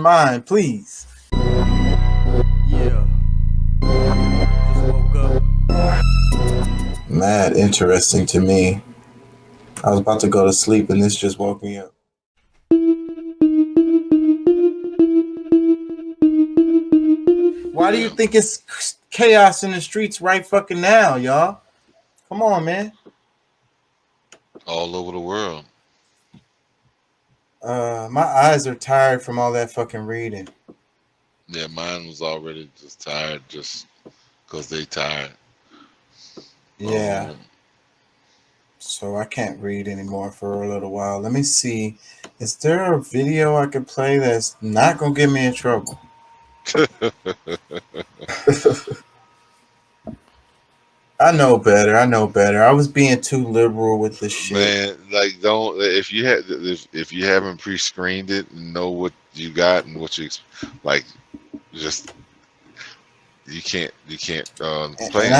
mind, please. Yeah. Just woke up. Mad interesting to me. I was about to go to sleep and this just woke me up. Why do you think it's chaos in the streets right fucking now, y'all? Come on, man. All over the world. My eyes are tired from all that fucking reading. Yeah, mine was already just tired just because they tired. Yeah. So I can't read anymore for a little while. Let me see. Is there a video I could play that's not gonna get me in trouble? I know better. I was being too liberal with this shit. Man, like don't if you haven't pre-screened it and know what you got and what you like, just you can't play.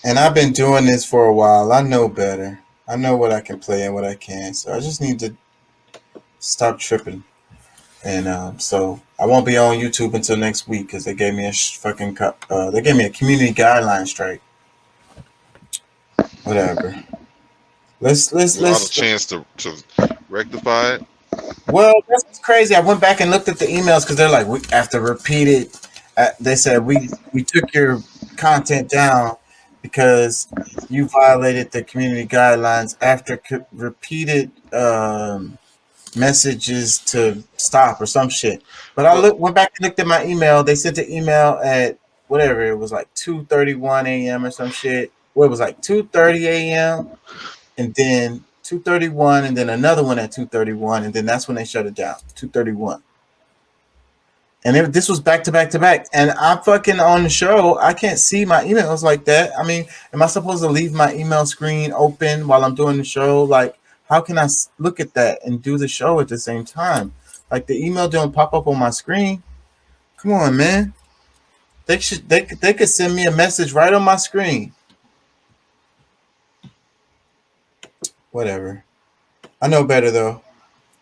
And I've been doing this for a while. I know better. I know what I can play and what I can. So I just need to stop tripping. And so I won't be on YouTube until next week because they gave me they gave me a community guideline strike. Whatever. Let's a chance to rectify it. Well, that's what's crazy. I went back and looked at the emails because they're like, after repeated, they said we took your content down because you violated the community guidelines after repeated messages to stop or some shit. But I went back and looked at my email. They sent the email at whatever it was, like 2:31 a.m. or some shit. Well, it was like 2:30 a.m. and then 2:31 and then another one at 2:31 and then that's when they shut it down. 2:31. And this was back to back to back. And I'm fucking on the show. I can't see my emails like that. I mean, am I supposed to leave my email screen open while I'm doing the show? Like, how can I look at that and do the show at the same time? Like, the email don't pop up on my screen. Come on, man. They could send me a message right on my screen. Whatever. I know better though.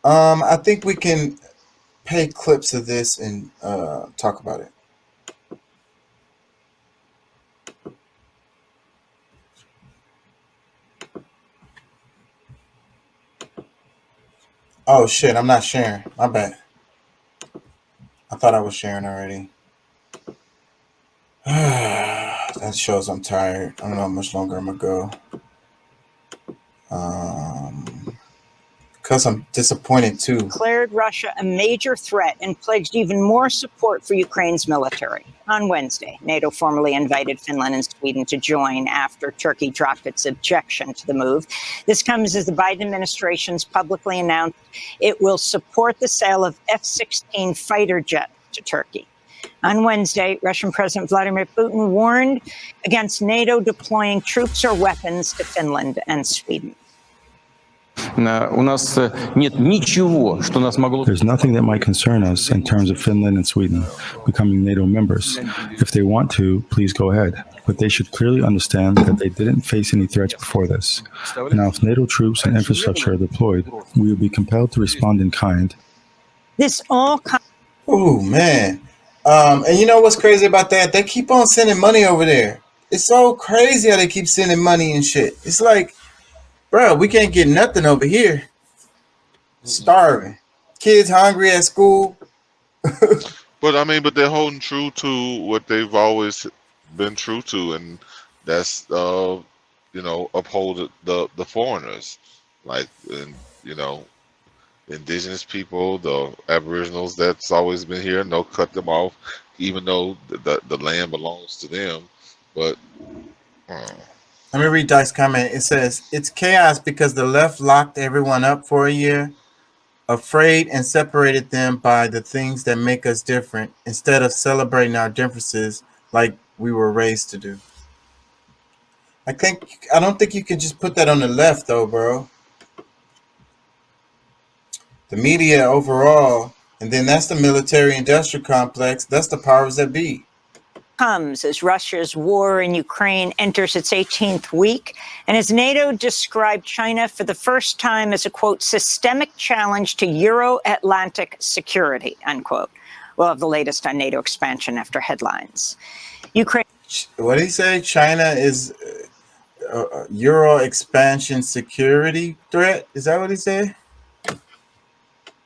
I think we can play clips of this and talk about it. Oh shit, I'm not sharing. My bad. I thought I was sharing already. That shows I'm tired. I don't know how much longer I'm gonna go. Because I'm disappointed too. Declared Russia a major threat and pledged even more support for Ukraine's military. On Wednesday, NATO formally invited Finland and Sweden to join after Turkey dropped its objection to the move. This comes as the Biden administration's publicly announced it will support the sale of F-16 fighter jets to Turkey. On Wednesday, Russian President Vladimir Putin warned against NATO deploying troops or weapons to Finland and Sweden. There's nothing that might concern us in terms of Finland and Sweden becoming NATO members. If they want to, please go ahead. But they should clearly understand that they didn't face any threats before this. Now, if NATO troops and infrastructure are deployed, we will be compelled to respond in kind. This all Oh, man. And you know what's crazy about that? They keep on sending money over there. It's so crazy how they keep sending money and shit. It's like, bro, we can't get nothing over here. Starving. Kids hungry at school. But they're holding true to what they've always been true to, and that's uphold the foreigners, like, and indigenous people, the Aboriginals that's always been here. No, cut them off, even though the land belongs to them. But let me read Dice's comment. It says, it's chaos because the left locked everyone up for a year, afraid, and separated them by the things that make us different instead of celebrating our differences like we were raised to do. I don't think you can just put that on the left though, bro. The media overall, and then that's the military-industrial complex. That's the powers that be. Comes as Russia's war in Ukraine enters its 18th week, and as NATO described China for the first time as a, quote, systemic challenge to Euro-Atlantic security, unquote. We'll have the latest on NATO expansion after headlines. Ukraine. What did he say? China is Euro expansion security threat. Is that what he said?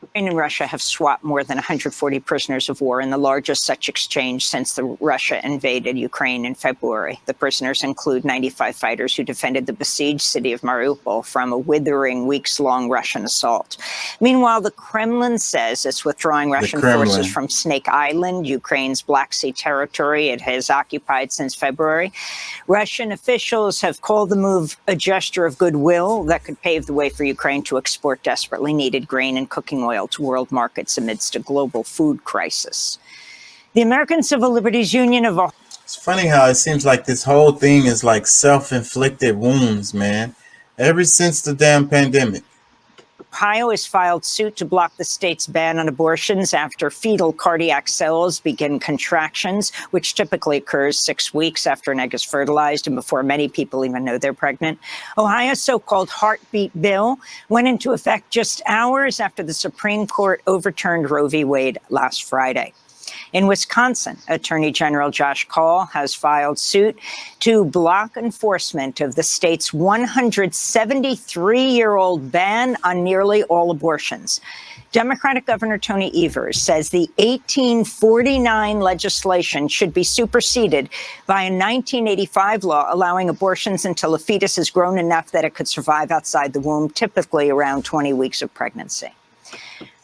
Ukraine and Russia have swapped more than 140 prisoners of war in the largest such exchange since Russia invaded Ukraine in February. The prisoners include 95 fighters who defended the besieged city of Mariupol from a withering weeks-long Russian assault. Meanwhile, the Kremlin says it's withdrawing Russian forces from Snake Island, Ukraine's Black Sea territory it has occupied since February. Russian officials have called the move a gesture of goodwill that could pave the way for Ukraine to export desperately needed grain and cooking oil to world markets amidst a global food crisis. The American Civil Liberties Union of Ohio. It's funny how it seems like this whole thing is like self-inflicted wounds, man. Ever since the damn pandemic. Ohio has filed suit to block the state's ban on abortions after fetal cardiac cells begin contractions, which typically occurs 6 weeks after an egg is fertilized and before many people even know they're pregnant. Ohio's so-called heartbeat bill went into effect just hours after the Supreme Court overturned Roe v. Wade last Friday. In Wisconsin, Attorney General Josh Kaul has filed suit to block enforcement of the state's 173-year-old ban on nearly all abortions. Democratic Governor Tony Evers says the 1849 legislation should be superseded by a 1985 law allowing abortions until a fetus is grown enough that it could survive outside the womb, typically around 20 weeks of pregnancy.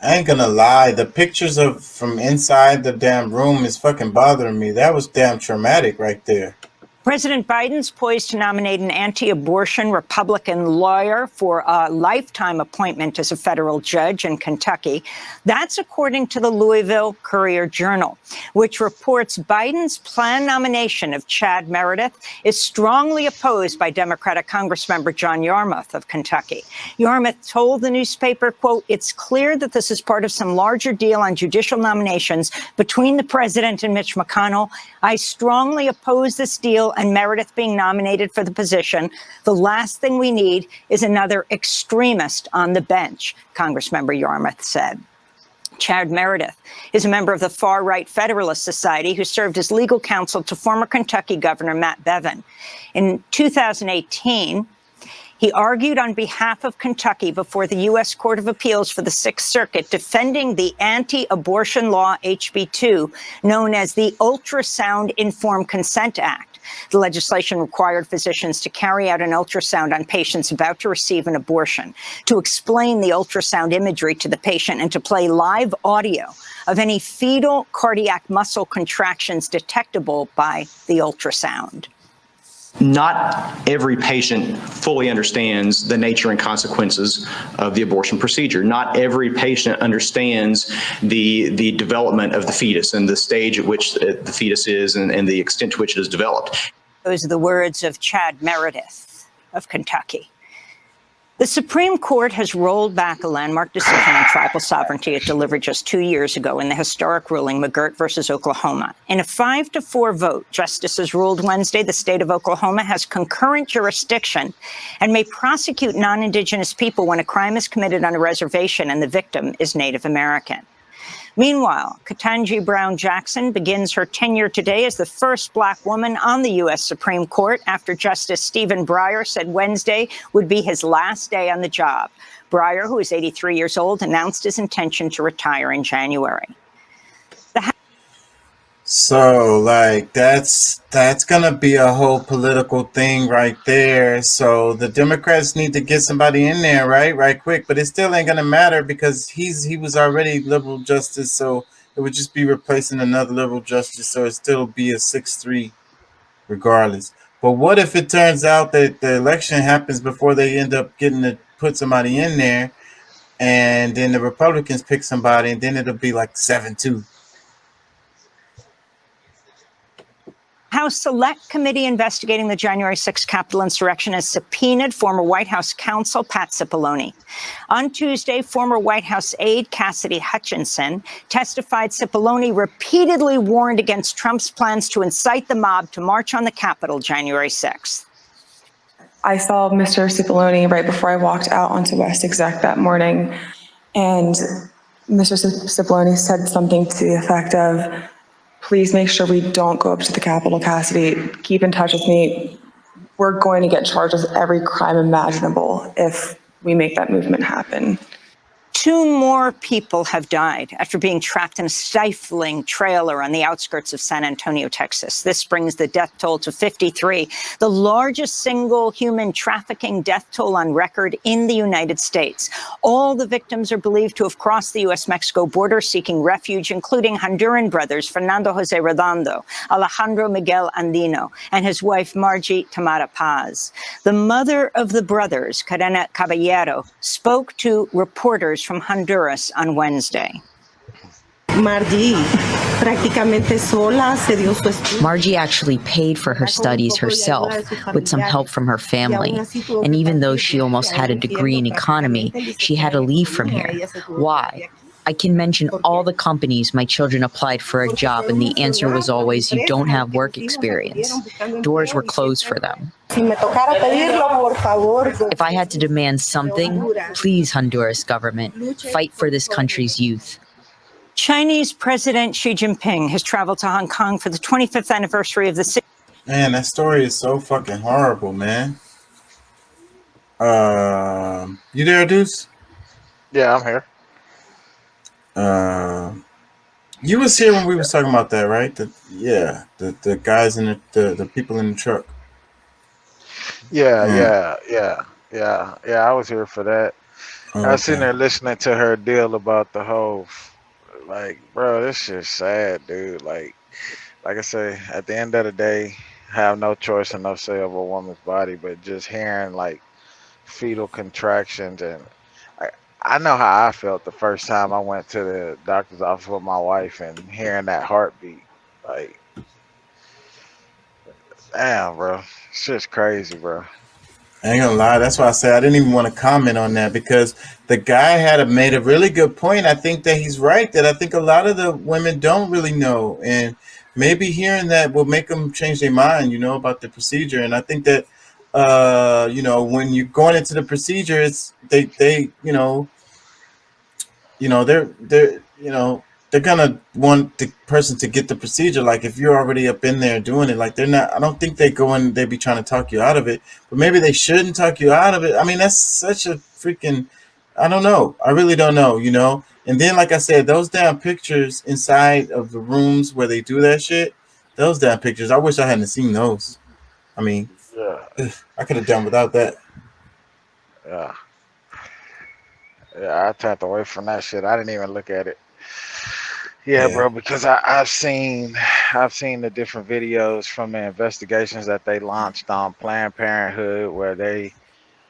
I ain't gonna lie, the pictures of from inside the damn room is fucking bothering me. That was damn traumatic right there. President Biden's poised to nominate an anti-abortion Republican lawyer for a lifetime appointment as a federal judge in Kentucky. That's according to the Louisville Courier-Journal, which reports Biden's planned nomination of Chad Meredith is strongly opposed by Democratic Congressmember John Yarmuth of Kentucky. Yarmuth told the newspaper, quote, "It's clear that this is part of some larger deal on judicial nominations between the president and Mitch McConnell. I strongly oppose this deal and Meredith being nominated for the position. The last thing we need is another extremist on the bench," Congressmember Yarmuth said. Chad Meredith is a member of the far-right Federalist Society who served as legal counsel to former Kentucky Governor Matt Bevin. In 2018, he argued on behalf of Kentucky before the U.S. Court of Appeals for the Sixth Circuit, defending the anti-abortion law HB 2, known as the Ultrasound Informed Consent Act. The legislation required physicians to carry out an ultrasound on patients about to receive an abortion, to explain the ultrasound imagery to the patient, and to play live audio of any fetal cardiac muscle contractions detectable by the ultrasound. Not every patient fully understands the nature and consequences of the abortion procedure. Not every patient understands the development of the fetus and the stage at which the fetus is and the extent to which it is developed. Those are the words of Chad Meredith of Kentucky. The Supreme Court has rolled back a landmark decision on tribal sovereignty it delivered just 2 years ago in the historic ruling McGirt versus Oklahoma. In a 5-4 vote, justices ruled Wednesday the state of Oklahoma has concurrent jurisdiction and may prosecute non-Indigenous people when a crime is committed on a reservation and the victim is Native American. Meanwhile, Ketanji Brown Jackson begins her tenure today as the first Black woman on the U.S. Supreme Court after Justice Stephen Breyer said Wednesday would be his last day on the job. Breyer, who is 83 years old, announced his intention to retire in January. So, like, that's gonna be a whole political thing right there. So the Democrats need to get somebody in there, right quick. But it still ain't gonna matter because he was already liberal justice, so it would just be replacing another liberal justice. So it still be a 6-3 regardless. But what if it turns out that the election happens before they end up getting to put somebody in there, and then the Republicans pick somebody, and then it'll be like 7-2. House Select Committee investigating the January 6th Capitol insurrection has subpoenaed former White House counsel Pat Cipollone. On Tuesday, former White House aide Cassidy Hutchinson testified Cipollone repeatedly warned against Trump's plans to incite the mob to march on the Capitol January 6th. I saw Mr. Cipollone right before I walked out onto West Exec that morning, and Mr. Cipollone said something to the effect of, please make sure we don't go up to the Capitol, Cassidy. Keep in touch with me. We're going to get charged with every crime imaginable if we make that movement happen. 2 more people have died after being trapped in a stifling trailer on the outskirts of San Antonio, Texas. This brings the death toll to 53, the largest single human trafficking death toll on record in the United States. All the victims are believed to have crossed the U.S.-Mexico border seeking refuge, including Honduran brothers Fernando Jose Redondo, Alejandro Miguel Andino, and his wife Margie Tamara Paz. The mother of the brothers, Karena Caballero, spoke to reporters from Honduras on Wednesday. Margie actually paid for her studies herself with some help from her family. And even though she almost had a degree in economy, she had to leave from here. Why? I can mention all the companies my children applied for a job, and the answer was always, you don't have work experience. Doors were closed for them. If I had to demand something, please, Honduras government, fight for this country's youth. Chinese President Xi Jinping has traveled to Hong Kong for the 25th anniversary of the city. Man, that story is so fucking horrible, man. You there, Deuce? Yeah, I'm here. You was here when we was talking about that, right? The guys in the people in the truck. Yeah. I was here for that. Oh, I was sitting okay. there listening to her deal about the whole, like, bro, this shit's sad, dude. Like I say, at the end of the day, have no choice and no say over a woman's body, but just hearing like fetal contractions, and I know how I felt the first time I went to the doctor's office with my wife and hearing that heartbeat, like, damn, bro, it's just crazy, bro. I ain't gonna lie, that's why I said I didn't even want to comment on that, because the guy made a really good point. I think that he's right, that I think a lot of the women don't really know, and maybe hearing that will make them change their mind, about the procedure. And I think that when you're going into the procedure, it's they're gonna want the person to get the procedure. Like if you're already up in there doing it, like I don't think they be trying to talk you out of it, but maybe they shouldn't talk you out of it. I mean, that's such a freaking, I don't know. I really don't know, And then, like I said, those damn pictures inside of the rooms where they do that shit, those damn pictures, I wish I hadn't seen those. I mean, I could have done without that. Yeah, I turned away from that shit. I didn't even look at it. Yeah, bro, because I've seen the different videos from the investigations that they launched on Planned Parenthood, where they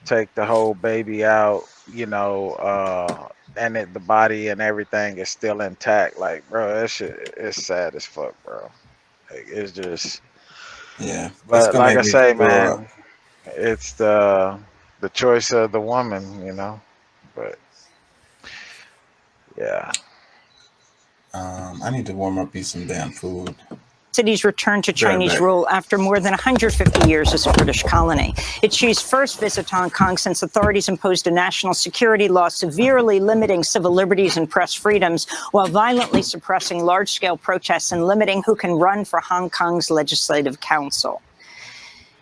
take the whole baby out, and the body and everything is still intact. Like, bro, that shit is sad as fuck, bro. Like, it's just, But like I say, man, it's the choice of the woman, But yeah. I need to warm up some damn food. City's return to Chinese rule after more than 150 years as a British colony. It's Xi's first visit to Hong Kong since authorities imposed a national security law severely limiting civil liberties and press freedoms, while violently suppressing large-scale protests and limiting who can run for Hong Kong's Legislative Council.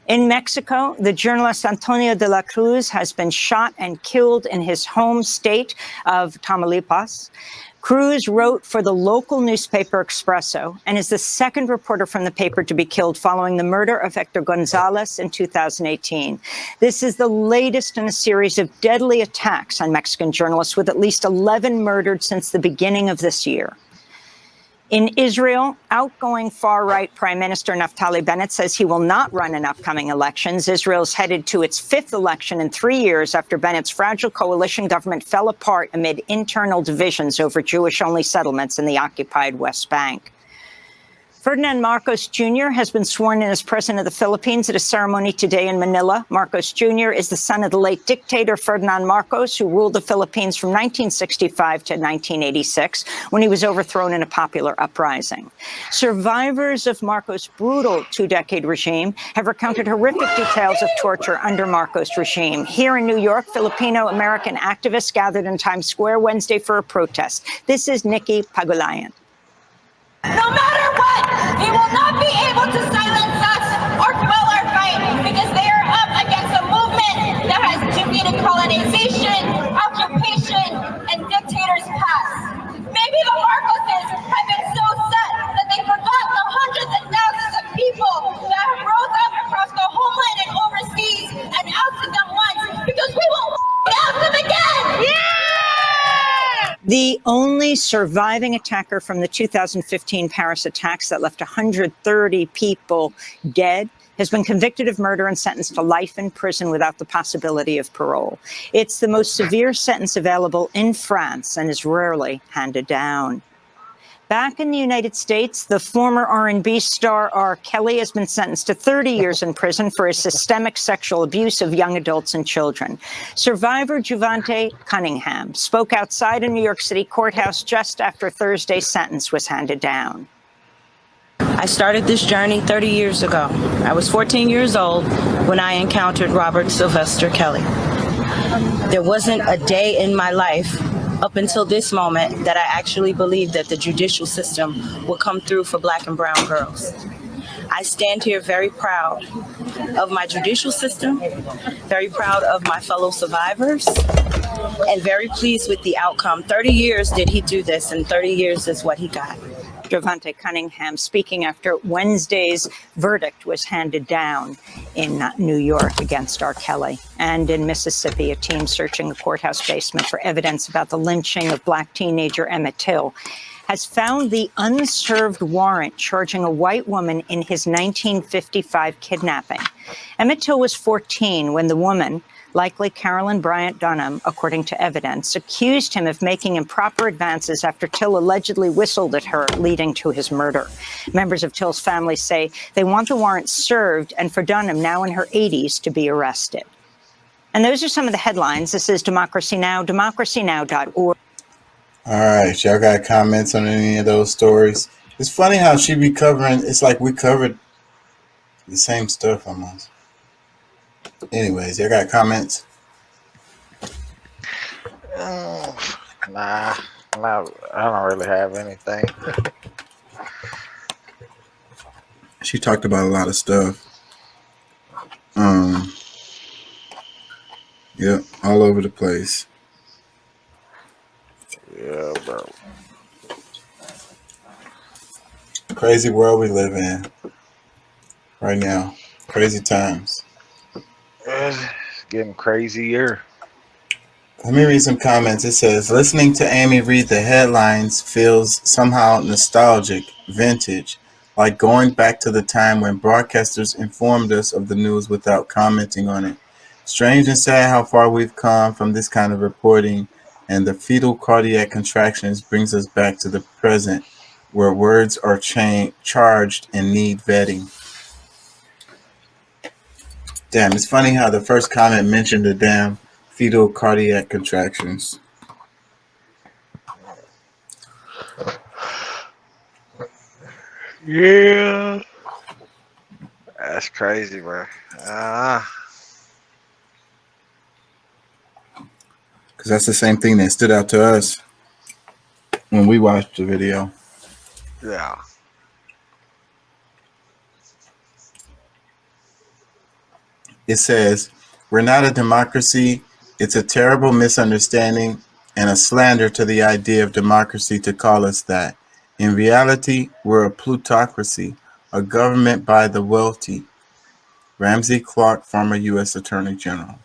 In Mexico, the journalist Antonio de la Cruz has been shot and killed in his home state of Tamaulipas. Cruz wrote for the local newspaper Expresso and is the second reporter from the paper to be killed following the murder of Hector Gonzalez in 2018. This is the latest in a series of deadly attacks on Mexican journalists, with at least 11 murdered since the beginning of this year. In Israel, outgoing far-right Prime Minister Naftali Bennett says he will not run in upcoming elections. Israel's headed to its 5th election in 3 years after Bennett's fragile coalition government fell apart amid internal divisions over Jewish-only settlements in the occupied West Bank. Ferdinand Marcos Jr. has been sworn in as president of the Philippines at a ceremony today in Manila. Marcos Jr. is the son of the late dictator Ferdinand Marcos, who ruled the Philippines from 1965 to 1986, when he was overthrown in a popular uprising. Survivors of Marcos' brutal two-decade regime have recounted horrific details of torture under Marcos' regime. Here in New York, Filipino-American activists gathered in Times Square Wednesday for a protest. This is Nikki Pagulayan. No matter what, they will not be able to silence us or quell our fight because they are up against a movement that has defeated colonization, occupation, and dictators past. Maybe the Marcoses have been so set that they forgot the hundreds and thousands of people that have rose up across the homeland and overseas and ousted them once because we will oust them again! Yeah! The only surviving attacker from the 2015 Paris attacks that left 130 people dead has been convicted of murder and sentenced to life in prison without the possibility of parole. It's the most severe sentence available in France and is rarely handed down. Back in the United States, the former R&B star R. Kelly has been sentenced to 30 years in prison for his systemic sexual abuse of young adults and children. Survivor Javante Cunningham spoke outside a New York City courthouse just after Thursday's sentence was handed down. I started this journey 30 years ago. I was 14 years old when I encountered Robert Sylvester Kelly. There wasn't a day in my life up until this moment that I actually believed that the judicial system would come through for Black and brown girls. I stand here very proud of my judicial system, very proud of my fellow survivors, and very pleased with the outcome. 30 years did he do this, and 30 years is what he got. Javante Cunningham speaking after Wednesday's verdict was handed down in New York against R. Kelly. And in Mississippi, a team searching the courthouse basement for evidence about the lynching of Black teenager Emmett Till has found the unserved warrant charging a white woman in his 1955 kidnapping. Emmett Till was 14 when the woman, likely Carolyn Bryant Dunham, according to evidence, accused him of making improper advances after Till allegedly whistled at her, leading to his murder. Members of Till's family say they want the warrant served and for Dunham, now in her 80s, to be arrested. And those are some of the headlines. This is Democracy Now!, democracynow.org. All right, y'all got comments on any of those stories? It's funny how she be covering, it's like we covered the same stuff almost. Anyways, y'all got comments? Nah, I don't really have anything. She talked about a lot of stuff. Yep, all over the place. Yeah, bro. Crazy world we live in right now. Crazy times. It's getting crazier. Let me read some comments. It says, listening to Amy read the headlines feels somehow nostalgic, vintage, like going back to the time when broadcasters informed us of the news without commenting on it. Strange and sad how far we've come from this kind of reporting, and the fetal cardiac contractions brings us back to the present, where words are charged and need vetting. Damn, it's funny how the first comment mentioned the damn fetal cardiac contractions. Yeah. That's crazy, bro. Because that's the same thing that stood out to us when we watched the video. Yeah. It says, we're not a democracy. It's a terrible misunderstanding and a slander to the idea of democracy to call us that. In reality, we're a plutocracy, a government by the wealthy. Ramsey Clark, former U.S. Attorney General.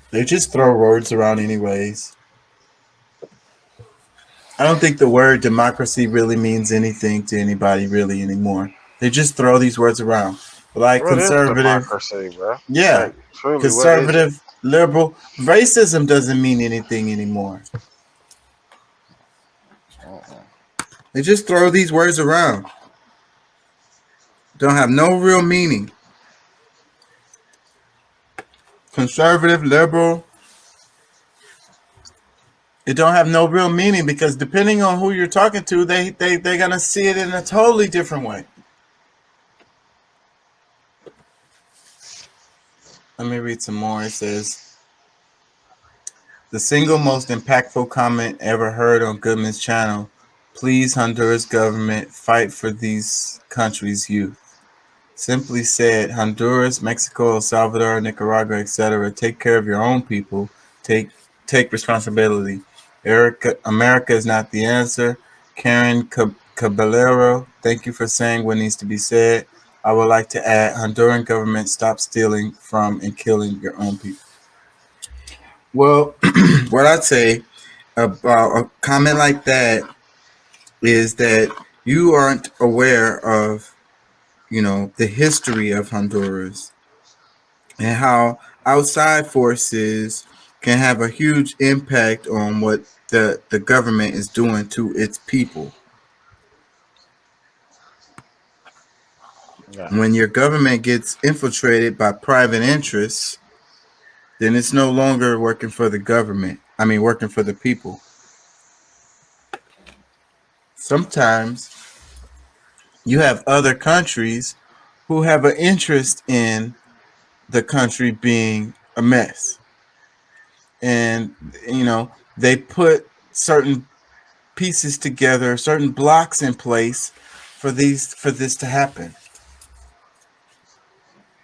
They just throw words around anyways. I don't think the word democracy really means anything to anybody really anymore. They just throw these words around. Like What is conservative. democracy, bro? Yeah. Like, truly, liberal. Racism doesn't mean anything anymore. They just throw these words around. Don't have no real meaning. Conservative, liberal. It don't have no real meaning because depending on who you're talking to, they're gonna see it in a totally different way. Let me read some more. It says, the single most impactful comment ever heard on Goodman's channel. Please, Honduras government, fight for these countries' youth. Simply said, Honduras, Mexico, El Salvador, Nicaragua, etc. Take care of your own people. Take responsibility. America is not the answer. Karen Caballero, thank you for saying what needs to be said. I would like to add, Honduran government, stop stealing from and killing your own people. Well, what I'd say about a comment like that is that you aren't aware of, the history of Honduras and how outside forces can have a huge impact on what the government is doing to its people. Yeah. When your government gets infiltrated by private interests, then it's no longer working for the government. I mean, working for the people. Sometimes you have other countries who have an interest in the country being a mess. And, they put certain pieces together, certain blocks in place for this to happen.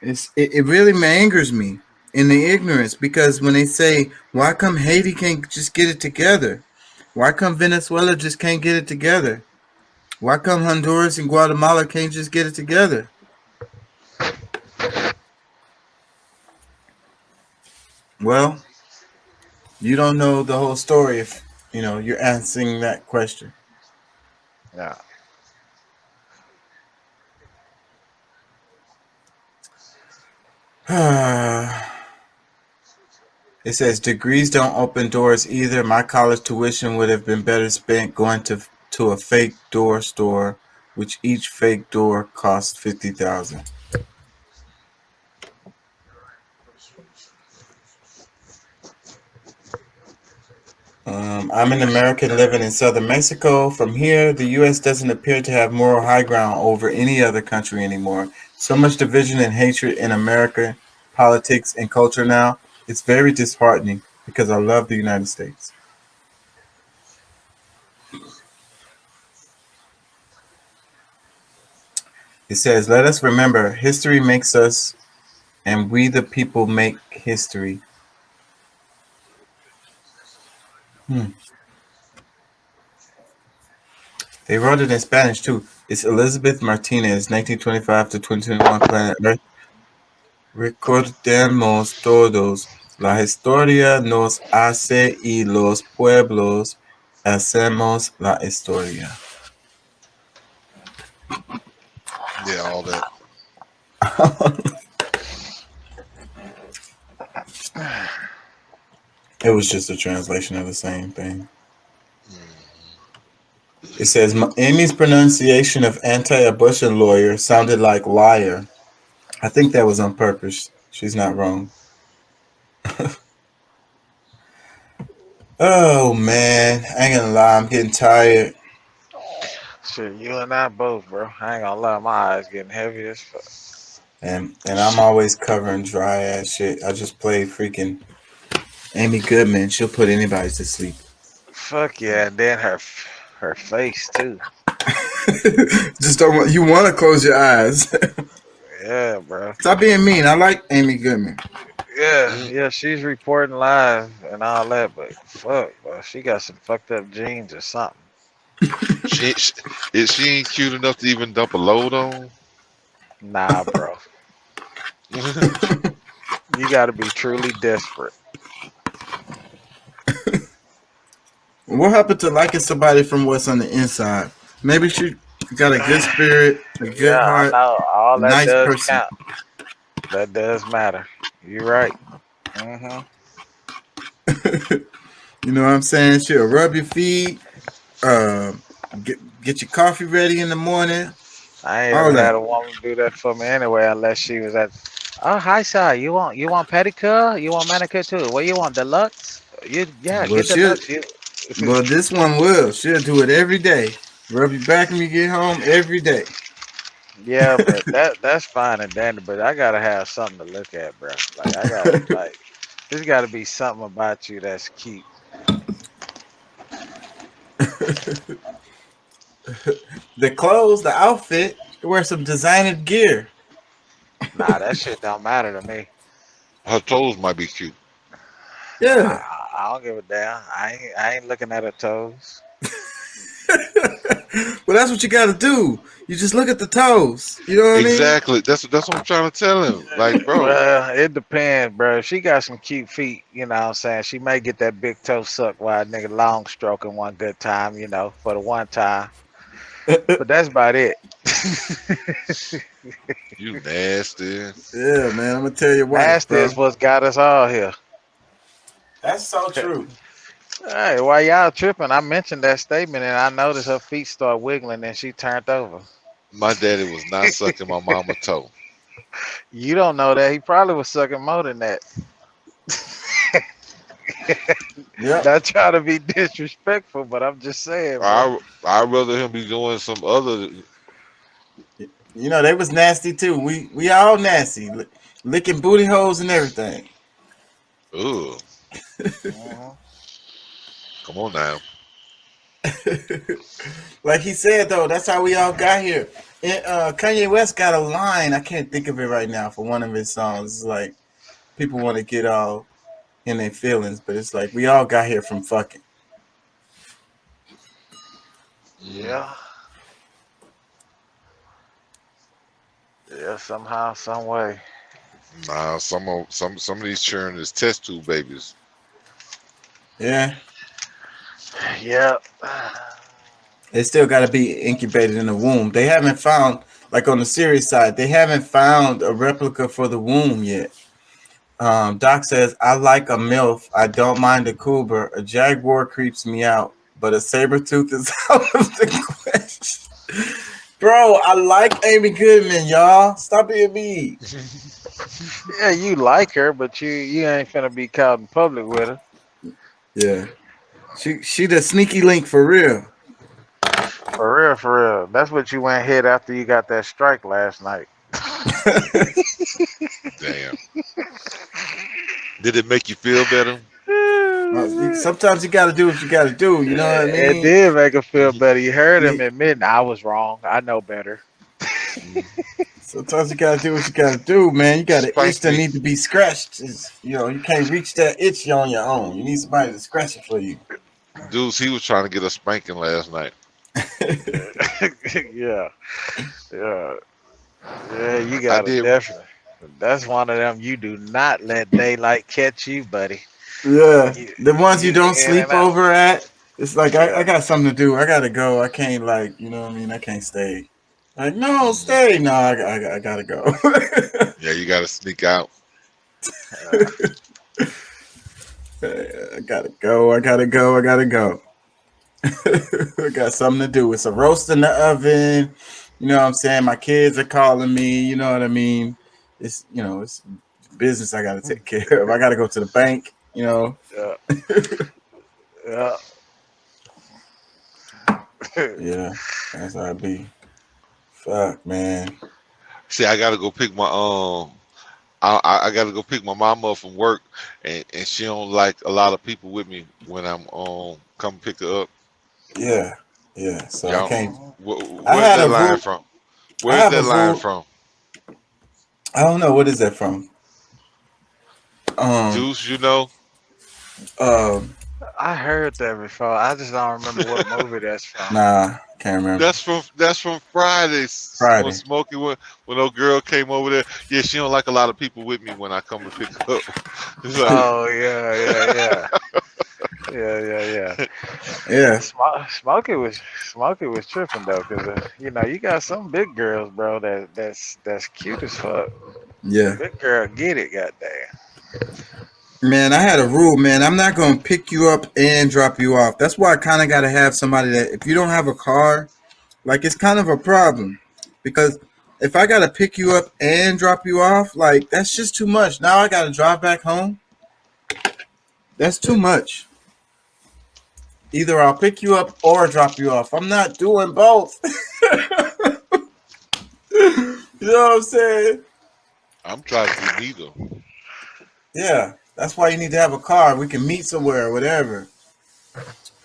It really angers me in the ignorance, because when they say, why come Haiti can't just get it together? Why come Venezuela just can't get it together? Why come Honduras and Guatemala can't just get it together? Well, you don't know the whole story if, you're answering that question. Yeah. It says degrees don't open doors either. My college tuition would have been better spent going to a fake door store, which each fake door costs $50,000. I'm an American living in southern Mexico. From here, the U.S. doesn't appear to have moral high ground over any other country anymore. So much division and hatred in American politics and culture now. It's very disheartening because I love the United States. It says, let us remember, history makes us, and we the people make history. They wrote it in Spanish too. It's Elizabeth Martinez, 1925 to 2021, Planet Earth. Recordemos todos. La historia nos hace y los pueblos hacemos la historia. Yeah, all that. It was just a translation of the same thing. It says, Amy's pronunciation of anti-abortion lawyer sounded like liar. I think that was on purpose. She's not wrong. Oh, man. I ain't gonna lie. I'm getting tired. Shit, you and I both, bro. I ain't gonna lie, my eyes getting heavy as fuck. And I'm always covering dry ass shit. I just play freaking Amy Goodman. She'll put anybody to sleep. Fuck yeah, and then her face too. Just don't want, you want to close your eyes. Yeah, bro. Stop being mean. I like Amy Goodman. Yeah, she's reporting live and all that, but fuck, bro, she got some fucked up genes or something. She ain't cute enough to even dump a load on. Nah, bro. You got to be truly desperate. What happened to liking somebody from what's on the inside? Maybe she got a good spirit, a good heart, I know. All that nice does person. count. That does matter. You're right. Mm-hmm. You know what I'm saying? She'll rub your feet, get your coffee ready in the morning. I ain't All ever had that. a woman do that for me anyway, unless she was at. Oh, hi, sir. You want pedicure? You want manicure too? What you want? Deluxe? Yeah, Well, get deluxe. You. this one will. She'll do it every day. Rub your back when you get home every day. Yeah, but that's fine and dandy. But I gotta have something to look at, bro. Like I gotta like. There's got to be something about you that's cute. The clothes, the outfit, you wear some designer gear. Nah, that shit don't matter to me. Her toes might be cute. Yeah. I don't give a damn. I ain't looking at her toes. Well, that's what you got to do. You just look at the toes. You know what Exactly. That's what I'm trying to tell him. Like, bro. Well, it depends, bro. If she got some cute feet, you know what I'm saying? She may get that big toe sucked while a nigga long stroking one good time, you know, for the one time. I mean? But that's about it. You nasty. Yeah, man. I'm going to tell you what. Nasty is what's got us all here. That's so true. Hey, while y'all tripping, I mentioned that statement and I noticed her feet start wiggling and she turned over. My daddy was not sucking my mama toe. You don't know that. He probably was sucking more than that. Yeah. Not trying to be disrespectful, but I'm just saying. I'd rather him be doing some other. You know, they was nasty too. We all nasty. Licking booty holes and everything. Ugh. Come on now. Like he said, though, that's how we all got here. And, Kanye West got a line, I can't think of it right now, for one of his songs. It's like, people want to get all in their feelings, but it's like, we all got here from fucking. Yeah. Yeah, somehow, some way. Nah, some of these children is test tube babies. Yeah. Yeah. They still got to be incubated in the womb. They haven't found, like on the serious side, they haven't found a replica for the womb yet. Doc says, I like a MILF. I don't mind a cougar. A jaguar creeps me out, but a saber tooth is out of the question. Bro, I like Amy Goodman, y'all. Stop being me. Yeah, you like her, but you ain't finna be caught in public with her. Yeah. She the sneaky link for real. For real. That's what you went hit after you got that strike last night. Damn. Did it make you feel better? Sometimes you got to do what you got to do. You know what I mean? It did make her feel better. You heard him admitting, I was wrong. I know better. Sometimes you got to do what you got to do, man. You got an itch that need to be scratched. You know, you can't reach that itch on your own. You need somebody to scratch it for you. Dudes, he was trying to get a spanking last night. Yeah, you got it, definitely. That's one of them. You do not let daylight catch you, buddy. Yeah, the ones you don't sleep over at. It's like I got something to do. I gotta go. I can't, like, you know what I mean. I can't stay. Like, no, stay. No, I gotta go. Yeah, you gotta sneak out. I gotta go. I got something to do. It's a roast in the oven. You know what I'm saying? My kids are calling me. You know what I mean? It's, you know, it's business I gotta take care of. I gotta go to the bank. You know. Yeah. Yeah, that's how it be. Fuck, man. See, I gotta go pick my I gotta go pick my mama up from work, and she don't like a lot of people with me when I'm come pick her up. Yeah. So I can't. Where's that line from? Where's that line from? I don't know. What is that from? Juice, you know. I heard that before. I just don't remember what movie that's from. Nah, can't remember. That's from Fridays. Friday. When Smokey when old girl came over there. Yeah, she don't like a lot of people with me when I come to pick her up. It's like, Oh yeah. Yeah. Smokey was tripping though, cause you know you got some big girls, bro. That's cute as fuck. Yeah. Big girl, get it, goddamn. Man, I had a rule, man. I'm not gonna pick you up and drop you off. That's why I kind of gotta have somebody that, if you don't have a car, like it's kind of a problem, because if I gotta pick you up and drop you off, like that's just too much. Now I gotta drive back home. That's too much. Either I'll pick you up or drop you off. I'm not doing both. You know what I'm saying? I'm trying to do neither. Yeah, that's why you need to have a car. We can meet somewhere or whatever.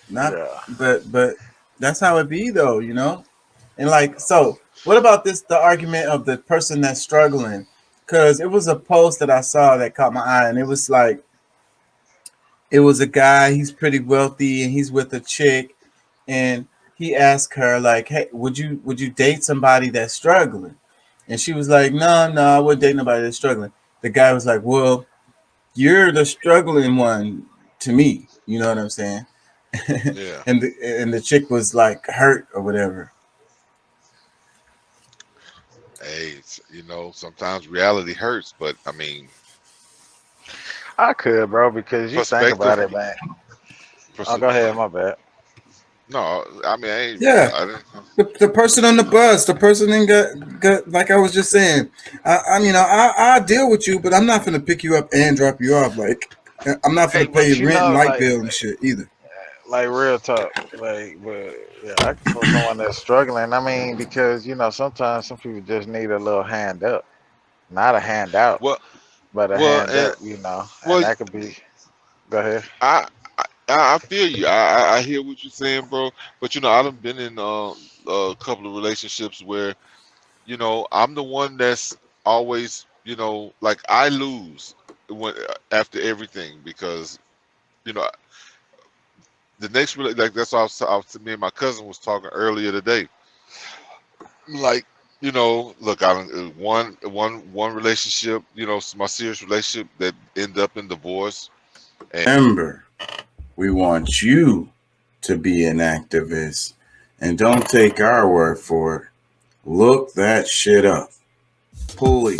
Not, but that's how it be though, you know. And like, so what about this? The argument of the person that's struggling, because it was a post that I saw that caught my eye, and it was like, it was a guy. He's pretty wealthy, and he's with a chick, and he asked her like, "Hey, would you date somebody that's struggling?" And she was like, no, I wouldn't date nobody that's struggling. The guy was like, well, you're the struggling one to me. You know what I'm saying? Yeah. and the chick was like hurt or whatever. Hey, you know, sometimes reality hurts, but I mean, I could, bro, because you think about it, man. Oh, go ahead, my bad. No, I mean, I ain't, Yeah, the person on the bus, the person in got like I was just saying. I deal with you, but I'm not gonna pick you up and drop you off. Like I'm not gonna pay your rent and light bill and shit either. Like real talk, like, but yeah, I can feel someone that's struggling. I mean, because you know, sometimes some people just need a little hand up, not a handout, but a hand up. You know, and that could be. Go ahead. I feel you. I hear what you're saying, bro. But you know, I've been in a couple of relationships where, you know, I'm the one that's always, you know, like I lose when after everything because, you know, the next like that's why me and my cousin was talking earlier today. Like, you know, look, I one relationship, you know, my serious relationship that ended up in divorce. And remember, we want you to be an activist, and don't take our word for it. Look that shit up. Pulley.